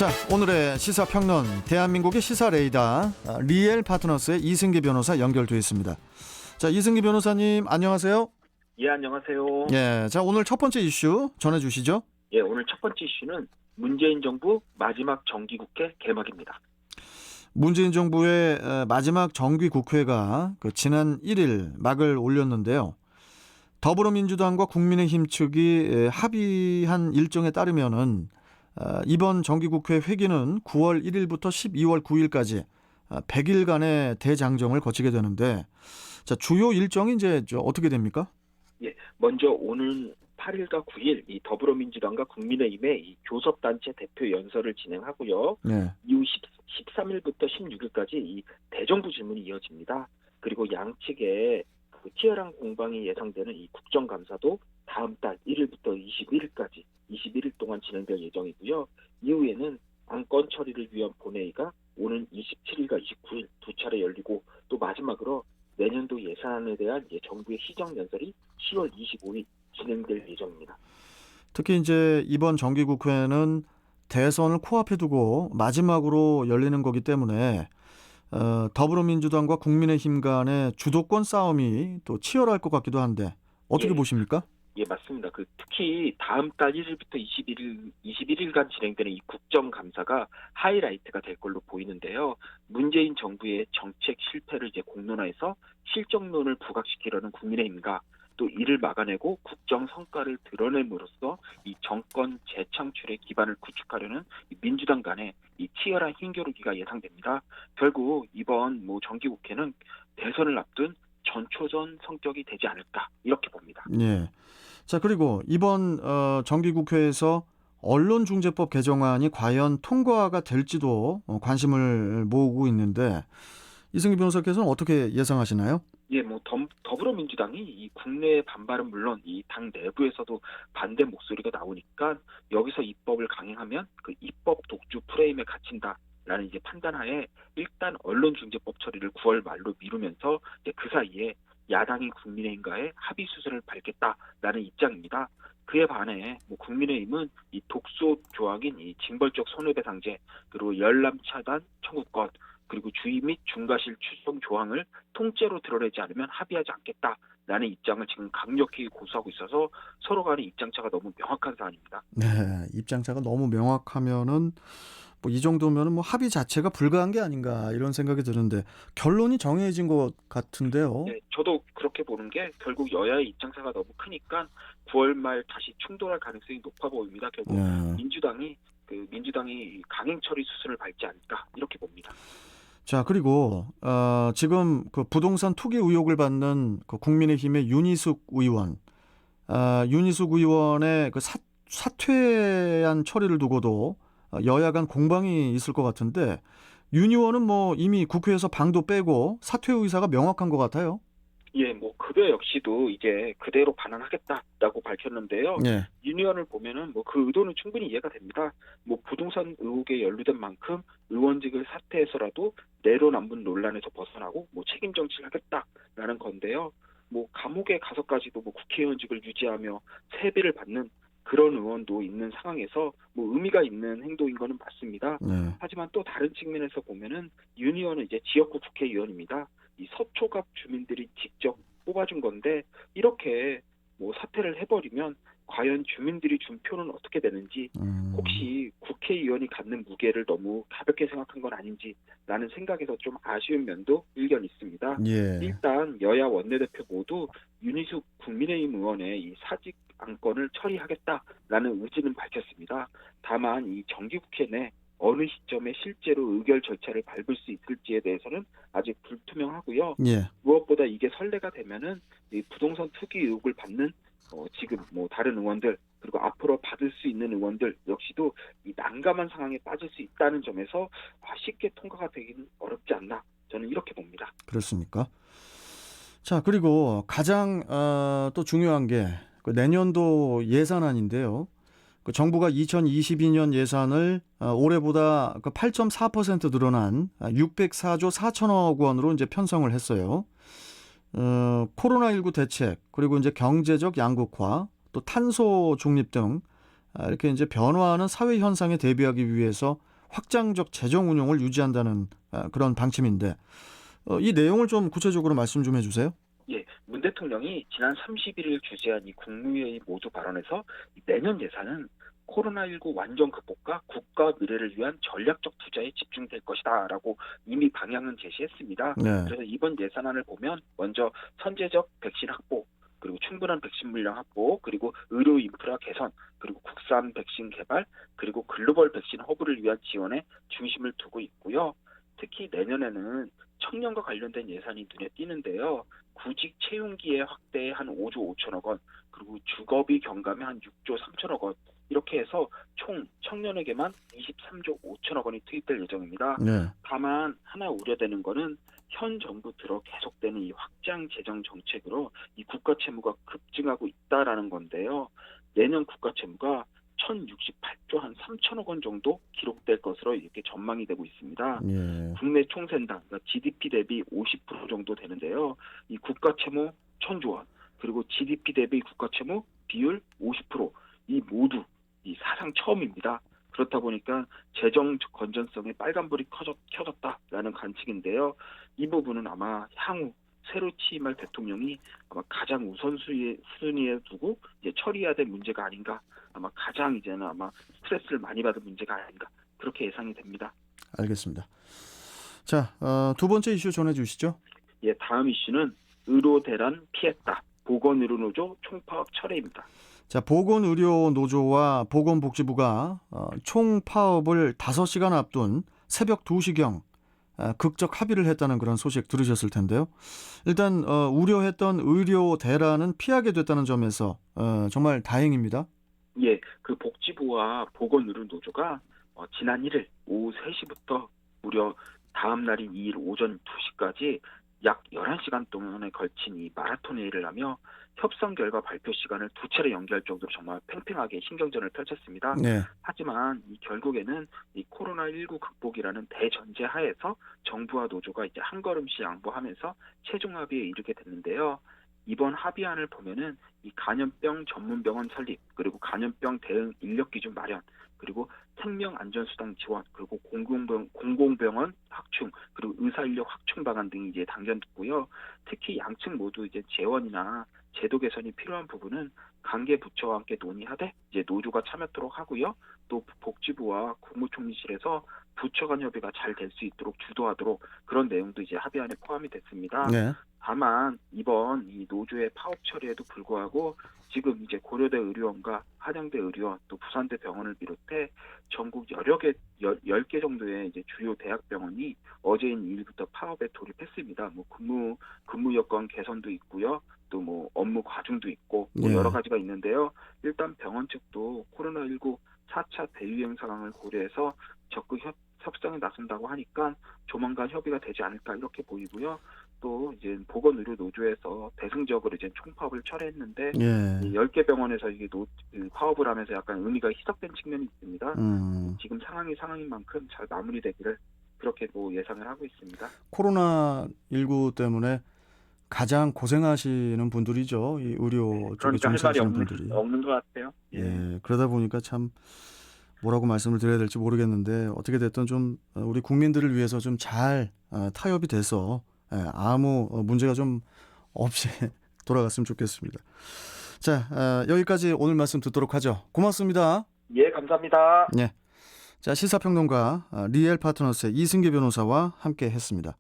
자, 오늘의 시사평론, 대한민국의 시사레이더 리엘 파트너스의 이승기 변호사 연결되어 있습니다. 자, 이승기 변호사님 안녕하세요. 예, 안녕하세요. 예, 자, 오늘 첫 번째 이슈 전해주시죠. 예, 오늘 첫 번째 이슈는 문재인 정부 마지막 정기국회 개막입니다. 문재인 정부의 마지막 정기국회가 지난 1일 막을 올렸는데요. 더불어민주당과 국민의힘 측이 합의한 일정에 따르면은 이번 정기국회 회기는 9월 1일부터 12월 9일까지 100일간의 대장정을 거치게 되는데, 자, 주요 일정이 이제 어떻게 됩니까? 예, 먼저 오는 8일과 9일 이 더불어민주당과 국민의힘의 이 교섭단체 대표 연설을 진행하고요. 네. 이후 13일부터 16일까지 이 대정부 질문이 이어집니다. 그리고 양측의 그 치열한 공방이 예상되는 이 국정감사도 다음 달 1일부터 21일까지 21일 동안 진행될 예정이고요. 이후에는 안건 처리를 위한 본회의가 오는 27일과 29일 두 차례 열리고, 또 마지막으로 내년도 예산안에 대한 정부의 시정연설이 10월 25일 진행될 예정입니다. 특히 이제 이번 정기국회는 대선을 코앞에 두고 마지막으로 열리는 거기 때문에 더불어민주당과 국민의힘 간의 주도권 싸움이 또 치열할 것 같기도 한데 어떻게 보십니까? 예, 맞습니다. 특히 다음 달 1일부터 21일간 진행되는 이 국정감사가 하이라이트가 될 걸로 보이는데요. 문재인 정부의 정책 실패를 공론화해서 실정론을 부각시키려는 국민의힘과, 또 이를 막아내고 국정 성과를 드러냄으로써 이 정권 재창출의 기반을 구축하려는 민주당 간의 이 치열한 힘겨루기가 예상됩니다. 결국 이번 정기국회는 대선을 앞둔 전초전 성격이 되지 않을까, 이렇게 봅니다. 예. 자, 그리고 이번 정기국회에서 언론중재법 개정안이 과연 통과가 될지도 관심을 모으고 있는데, 이승기 변호사께서는 어떻게 예상하시나요? 예, 더불어민주당이 이 국내의 반발은 물론 이 당 내부에서도 반대 목소리가 나오니까 여기서 입법을 강행하면 그 입법 독주 프레임에 갇힌다라는 판단하에 일단 언론중재법 처리를 9월 말로 미루면서 그 사이에 야당이 국민의힘과의 합의 수순을 밟겠다라는 입장입니다. 그에 반해 국민의힘은 이 독소 조항인 이 징벌적 손해배상제, 그리고 열람 차단 청구권, 그리고 주의 및 중과실 추정 조항을 통째로 드러내지 않으면 합의하지 않겠다라는 입장을 지금 강력히 고수하고 있어서 서로 간의 입장차가 너무 명확한 사안입니다. 네, 입장차가 너무 명확하면은 이 정도면은 합의 자체가 불가한 게 아닌가 이런 생각이 드는데, 결론이 정해진 것 같은데요. 네, 저도 그렇게 보는 게 결국 여야의 입장차가 너무 크니까 9월 말 다시 충돌할 가능성이 높아 보입니다. 결국 네. 민주당이 강행 처리 수순을 밟지 않을까, 이렇게 봅니다. 자, 그리고 지금 부동산 투기 의혹을 받는 국민의힘의 윤희숙 의원의 사퇴한 처리를 두고도 여야 간 공방이 있을 것 같은데, 윤 의원은 이미 국회에서 방도 빼고 사퇴 의사가 명확한 것 같아요. 예, 급여 역시도 이제 그대로 반환하겠다라고 밝혔는데요. 네. 윤 의원을 보면은 그 의도는 충분히 이해가 됩니다. 부동산 의혹에 연루된 만큼 의원직을 사퇴해서라도 내로남불 논란에서 벗어나고 책임 정치를 하겠다라는 건데요. 감옥에 가서까지도 국회의원직을 유지하며 세배를 받는 그런 의원도 있는 상황에서 의미가 있는 행동인 거는 맞습니다. 네. 하지만 또 다른 측면에서 보면은 윤 의원은 이제 지역구 국회의원입니다. 이 서초갑 주민들이 직접 뽑아준 건데, 이렇게 사퇴를 해버리면 과연 주민들이 준 표는 어떻게 되는지, 혹시 국회의원이 갖는 무게를 너무 가볍게 생각한 건 아닌지라는 생각에서 좀 아쉬운 면도 일견 있습니다. 예. 일단 여야 원내대표 모두 윤희숙 국민의힘 의원의 이 사직 안건을 처리하겠다라는 의지는 밝혔습니다. 다만 이 정기국회 내 어느 시점에 실제로 의결 절차를 밟을 수 있을지에 대해서는 아직 불투명하고요. 예. 무엇보다 이게 선례가 되면은 이 부동산 투기 의혹을 받는 지금 다른 의원들, 그리고 앞으로 받을 수 있는 의원들 역시도 이 난감한 상황에 빠질 수 있다는 점에서 쉽게 통과가 되기는 어렵지 않나, 저는 이렇게 봅니다. 그렇습니까? 자, 그리고 가장 또 중요한 게 내년도 예산안인데요. 정부가 2022년 예산을 올해보다 8.4% 늘어난 604조 4천억 원으로 이제 편성을 했어요. 코로나19 대책, 그리고 이제 경제적 양극화, 또 탄소 중립 등 이렇게 이제 변화하는 사회 현상에 대비하기 위해서 확장적 재정 운용을 유지한다는 그런 방침인데 이 내용을 좀 구체적으로 말씀 좀 해주세요. 예, 문 대통령이 지난 31일 주재한 이 국무회의 모두 발언에서 내년 예산은 코로나19 완전 극복과 국가 미래를 위한 전략적 투자에 집중될 것이다라고 이미 방향은 제시했습니다. 네. 그래서 이번 예산안을 보면 먼저 선제적 백신 확보, 그리고 충분한 백신 물량 확보, 그리고 의료 인프라 개선, 그리고 국산 백신 개발, 그리고 글로벌 백신 허브를 위한 지원에 중심을 두고 있고요. 특히 내년에는 청년과 관련된 예산이 눈에 띄는데요. 구직 채용기회 확대에 한 5조 5천억 원, 그리고 주거비 경감에 한 6조 3천억 원, 이렇게 해서 총 청년에게만 23조 5천억 원이 투입될 예정입니다. 네. 다만 하나 우려되는 거는 현 정부 들어 계속되는 이 확장 재정 정책으로 이 국가 채무가 급증하고 있다라는 건데요. 내년 국가 채무가 1,068조 한 3천억 원 정도 기록될 것으로 이렇게 전망이 되고 있습니다. 예. 국내 총생산, 그러니까 GDP 대비 50% 정도 되는데요. 이 국가 채무 1,000조 원, 그리고 GDP 대비 국가 채무 비율 50%, 이 모두 이 사상 처음입니다. 그렇다 보니까 재정 건전성에 빨간불이 켜졌다라는 관측인데요. 이 부분은 아마 향후 새로 취임할 대통령이 아마 가장 우선순위에 두고 이제 처리해야 될 문제가 아닌가. 아마 가장 이제는 아마 스트레스를 많이 받은 문제가 아닌가. 그렇게 예상이 됩니다. 알겠습니다. 자, 두 번째 이슈 전해주시죠. 예, 다음 이슈는 의료 대란 피했다. 보건의료노조 총파업 철회입니다. 자, 보건의료노조와 보건복지부가 총파업을 5시간 앞둔 새벽 2시경 극적 합의를 했다는 그런 소식 들으셨을 텐데요. 일단 우려했던 의료 대란은 피하게 됐다는 점에서 정말 다행입니다. 예, 그 복지부와 보건의료노조가 지난 1일 오후 3시부터 무려 다음 날인 2일 오전 2시까지 약 11시간 동안에 걸친 이 마라톤 회의를 하며 협상 결과 발표 시간을 2차례 연기할 정도로 정말 팽팽하게 신경전을 펼쳤습니다. 네. 하지만 이 결국에는 이 코로나19 극복이라는 대전제 하에서 정부와 노조가 이제 한 걸음씩 양보하면서 최종 합의에 이르게 됐는데요. 이번 합의안을 보면은 이 간염병 전문병원 설립, 그리고 간염병 대응 인력 기준 마련, 그리고 생명안전수당 지원, 그리고 공공병원 확충, 그리고 의사인력 확충 방안 등이 이제 당겨졌고요. 특히 양측 모두 이제 재원이나 제도 개선이 필요한 부분은 관계 부처와 함께 논의하되 이제 노조가 참여토록 하고요. 또 복지부와 국무총리실에서 부처 간 협의가 잘 될 수 있도록 주도하도록 그런 내용도 이제 합의안에 포함이 됐습니다. 네. 다만 이번 이 노조의 파업 처리에도 불구하고 지금 이제 고려대 의료원과 한양대 의료원 또 부산대 병원을 비롯해 전국 여러 개 10개 정도의 이제 주요 대학병원이 어제인 2일부터 파업에 돌입했습니다. 뭐 근무 여건 개선도 있고요. 또 뭐 업무 과중도 있고 뭐 예. 여러 가지가 있는데요. 일단 병원 측도 코로나19 4차 대유행 상황을 고려해서 적극 협상에 나선다고 하니까 조만간 협의가 되지 않을까 이렇게 보이고요. 또 이제 보건의료 노조에서 대승적으로 이제 총파업을 철회했는데 예. 10개 병원에서 이게 파업을 하면서 약간 의미가 희석된 측면이 있습니다. 지금 상황인 만큼 잘 마무리되기를 그렇게 뭐 예상을 하고 있습니다. 코로나19 때문에 가장 고생하시는 분들이죠. 이 의료 쪽에 그러니까 할 말이 종사하시는 분들이. 없는 것 같아요. 예. 그러다 보니까 참 뭐라고 말씀을 드려야 될지 모르겠는데 어떻게 됐든 좀 우리 국민들을 위해서 좀 잘 타협이 돼서 아무 문제가 좀 없이 돌아갔으면 좋겠습니다. 자, 여기까지 오늘 말씀 듣도록 하죠. 고맙습니다. 예, 감사합니다. 네. 자, 시사평론가 리엘 파트너스의 이승계 변호사와 함께 했습니다.